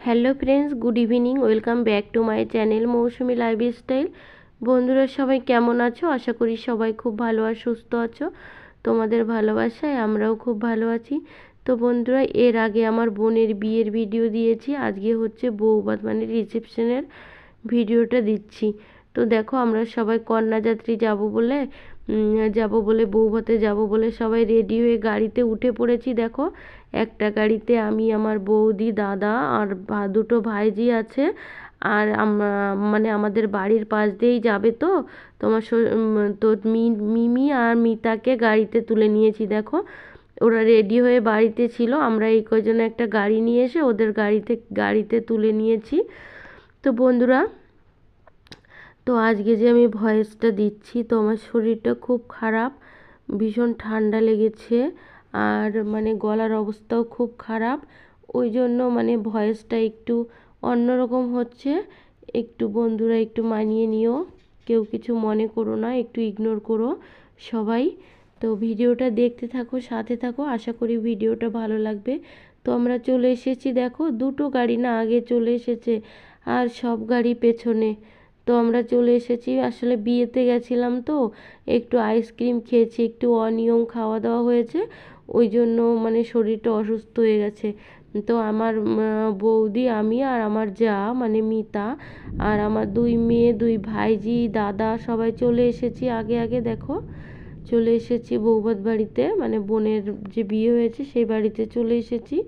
Hello friends, good evening. Welcome back to my channel Moushumi lifestyle. বন্ধুরা সবাই কেমন আছো? আশা করি সবাই খুব ভালো আর সুস্থ আছো। তোমাদের ভালোবাসায় আমরাও খুব ভালো আছি। তো বন্ধুরা, এর আগে আমার বোনের বিয়ের ভিডিও দিয়েছি, আজকে হচ্ছে বৌভাত মানে রিসেপশনের ভিডিওটা দিচ্ছি। তো দেখো, আমরা সবাই কন্যাযাত্রী যাব বলে বৌভাতে যাব বলে সবাই রেডি হয়ে গাড়িতে উঠে পড়েছি। দেখো, একটা গাড়িতে আমি, আমার বৌদি, দাদা আর দুটো ভাইজি আছে। আর মানে আমাদের বাড়ির পাশ দিয়েই যাবে, তো তোমার তো মিমি আর মিতাকে গাড়িতে তুলে নিয়েছি। দেখো, ওরা রেডি হয়ে বাড়িতে ছিল, আমরা এই কয়জনে একটা গাড়ি নিয়ে এসে ওদের গাড়িতে তুলে নিয়েছি। তো বন্ধুরা, তো আজকে যে আমি ভয়েসটা দিচ্ছি, তো আমার শরীরটা খুব খারাপ, ভীষণ ঠান্ডা লেগেছে আর মানে গলার অবস্থাও খুব খারাপ। ওই জন্য মানে ভয়েসটা একটু অন্যরকম হচ্ছে। একটু বন্ধুরা একটু মানিয়ে নিও, কেউ কিছু মনে করো না, একটু ইগনোর করো সবাই। তো ভিডিওটা দেখতে থাকো, সাথে থাকো, আশা করি ভিডিওটা ভালো লাগবে। তো আমরা চলে এসেছি, দেখো দুটো গাড়ি না আগে চলে এসেছে আর সব গাড়ি পেছনে। তো আমরা চলে এসেছি, আসলে বিয়েতে গেছিলাম, তো একটু আইসক্রিম খেয়েছি, একটু অনিয়ম খাওয়া দাওয়া হয়েছে, ওই জন্য মানে শরীরটা অসুস্থ হয়ে গেছে। তো আমার বৌদি, আমি আর আমার যা মানে মিতা আর আমার দুই মেয়ে, দুই ভাইজি, দাদা সবাই চলে এসেছি আগে আগে। দেখো, চলে এসেছি বৌভাত বাড়িতে, মানে বোনের যে বিয়ে হয়েছে সেই বাড়িতে চলে এসেছি।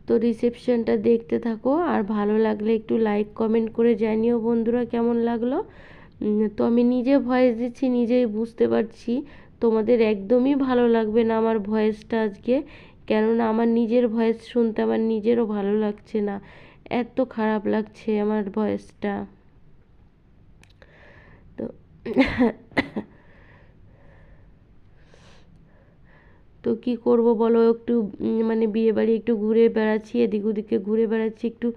তো রিসেপশনটা দেখতে থাকো, আর ভালো লাগলে একটু লাইক কমেন্ট করে জানিও বন্ধুরা কেমন লাগলো। তো আমি নিজে ভয়েস দিচ্ছি, নিজেই বুঝতে পারছি তোমাদের একদমই ভালো লাগবে না আমার ভয়েসটা আজকে, কেননা আমার নিজের ভয়েস শুনতে আমার নিজেরও ভালো লাগছে না, এত খারাপ লাগছে আমার ভয়েসটা। তো তো কী করব বলো, একটু মানে বিয়ে বাড়ি একটু ঘুরে বেড়াচ্ছি, এদিক ওদিকে ঘুরে বেড়াচ্ছি, একটু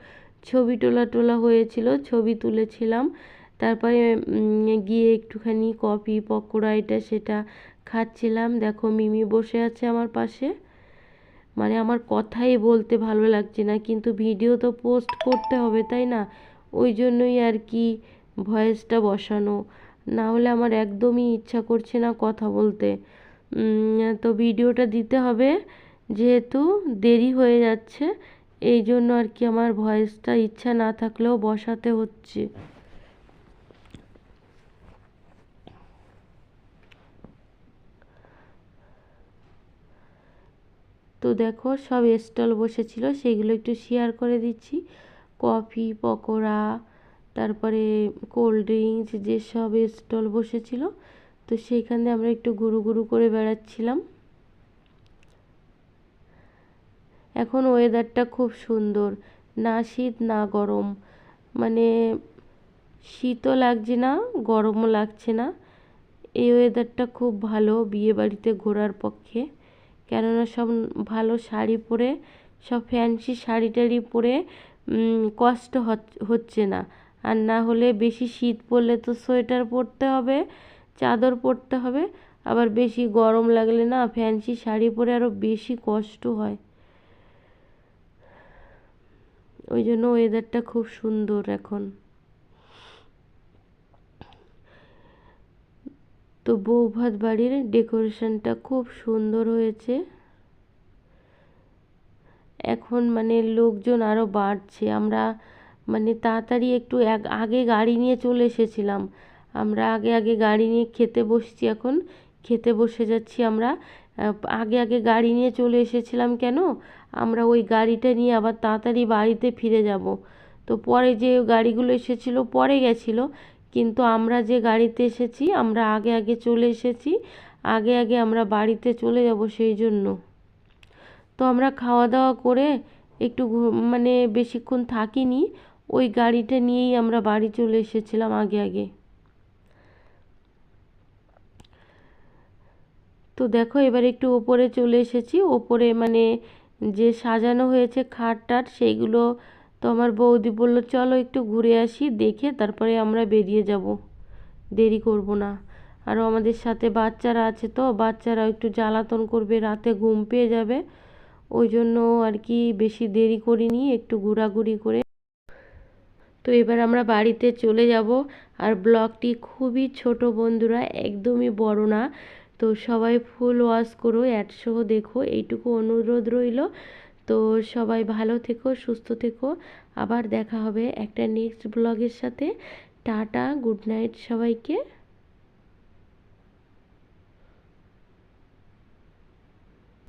ছবি টোলা হয়েছিল, ছবি তুলেছিলাম। তারপরে গিয়ে একটুখানি কফি পকোড়া এটা সেটা খাচ্ছিলাম। দেখো, মিমি বসে আছে আমার পাশে, মানে আমার কথাই বলতে ভালো লাগছে না, কিন্তু ভিডিও তো পোস্ট করতে হবে তাই না, ওই জন্যই আর কি ভয়েসটা বসানো, না হলে আমার একদমই ইচ্ছা করছে না কথা বলতে। তো ভিডিওটা দিতে হবে, যেহেতু দেরি হয়ে যাচ্ছে, এই জন্য আর কি আমার ভয়েসটা ইচ্ছা না থাকলেও বসাতে হচ্ছে। তো দেখো, সব স্টল বসেছিল, সেগুলো একটু শেয়ার করে দিচ্ছি। কফি পকোড়া, তারপরে কোল্ড ড্রিঙ্কস, যেসব স্টল বসেছিল, তো সেইখানে আমরা একটু ঘুরু ঘুরু করে বেড়াচ্ছিলাম। এখন ওয়েদারটা খুব সুন্দর, না শীত না গরম, মানে শীতও লাগছে না গরমও লাগছে না, এই ওয়েদারটা খুব ভালো বিয়ে বাড়িতে ঘোরার পক্ষে। কেননা সব ভালো শাড়ি পরে, সব ফ্যান্সি শাড়ি টাড়ি পরে কষ্ট হচ্ছে না। আর না হলে বেশি শীত পড়লে তো সোয়েটার পরতে হবে, চাদর পরতে হবে, আবার বেশি গরম লাগলে না ফ্যান্সি শাড়ি পরে আরও বেশি কষ্ট হয়। ওই জন্য ওয়েদারটা খুব সুন্দর এখন। তো বৌভাত বাড়ির ডেকোরেশনটা খুব সুন্দর হয়েছে। এখন মানে লোকজন আরও বাড়ছে, আমরা মানে তাড়াতাড়ি একটু আগে গাড়ি নিয়ে চলে এসেছিলাম, আমরা আগে আগে গাড়ি নিয়ে খেতে বসছি, এখন খেতে বসে যাচ্ছি আমরা। আগে আগে গাড়ি নিয়ে চলে এসেছিলাম কেন, আমরা ওই গাড়িটা নিয়ে আবার তাড়াতাড়ি বাড়িতে ফিরে যাব। তো পরে যে গাড়িগুলো এসেছিলো পরে গেছিলো, কিন্তু আমরা যে গাড়িতে এসেছি আমরা আগে আগে চলে এসেছি, আগে আগে আমরা বাড়িতে চলে যাব সেই জন্য। তো আমরা খাওয়া দাওয়া করে একটু মানে বেশিক্ষণ থাকিনি, ওই গাড়িটা নিয়েই আমরা বাড়ি চলে এসেছিলাম আগে আগে। তো দেখো, এবার একটু ওপরে চলে এসেছি, ওপরে মানে যে সাজানো হয়েছে খাট টাট সেইগুলো, তো আমার বৌদি বলল চলো একটু ঘুরে আসি, দেখে তারপরে আমরা বেরিয়ে যাব, দেরি করব না। আরও আমাদের সাথে বাচ্চারা আছে, তো বাচ্চারা একটু জ্বালাতন করবে, রাতে ঘুম পেয়ে যাবে, ওই জন্য আর কি বেশি দেরি করিনি, একটু ঘোরাঘুরি করে তো এবার আমরা বাড়িতে চলে যাব। আর ব্লগটি খুবই ছোট বন্ধুরা, একদমই বড় না, তো সবাই ফুল ওয়াচ করো, অ্যাড সহ দেখো, এইটুকু অনুরোধ রইল। তো সবাই ভালো থেকো, সুস্থ থেকো, আবার দেখা হবে একটা নেক্সট ব্লগের সাথে। টাটা, গুড নাইট সবাইকে।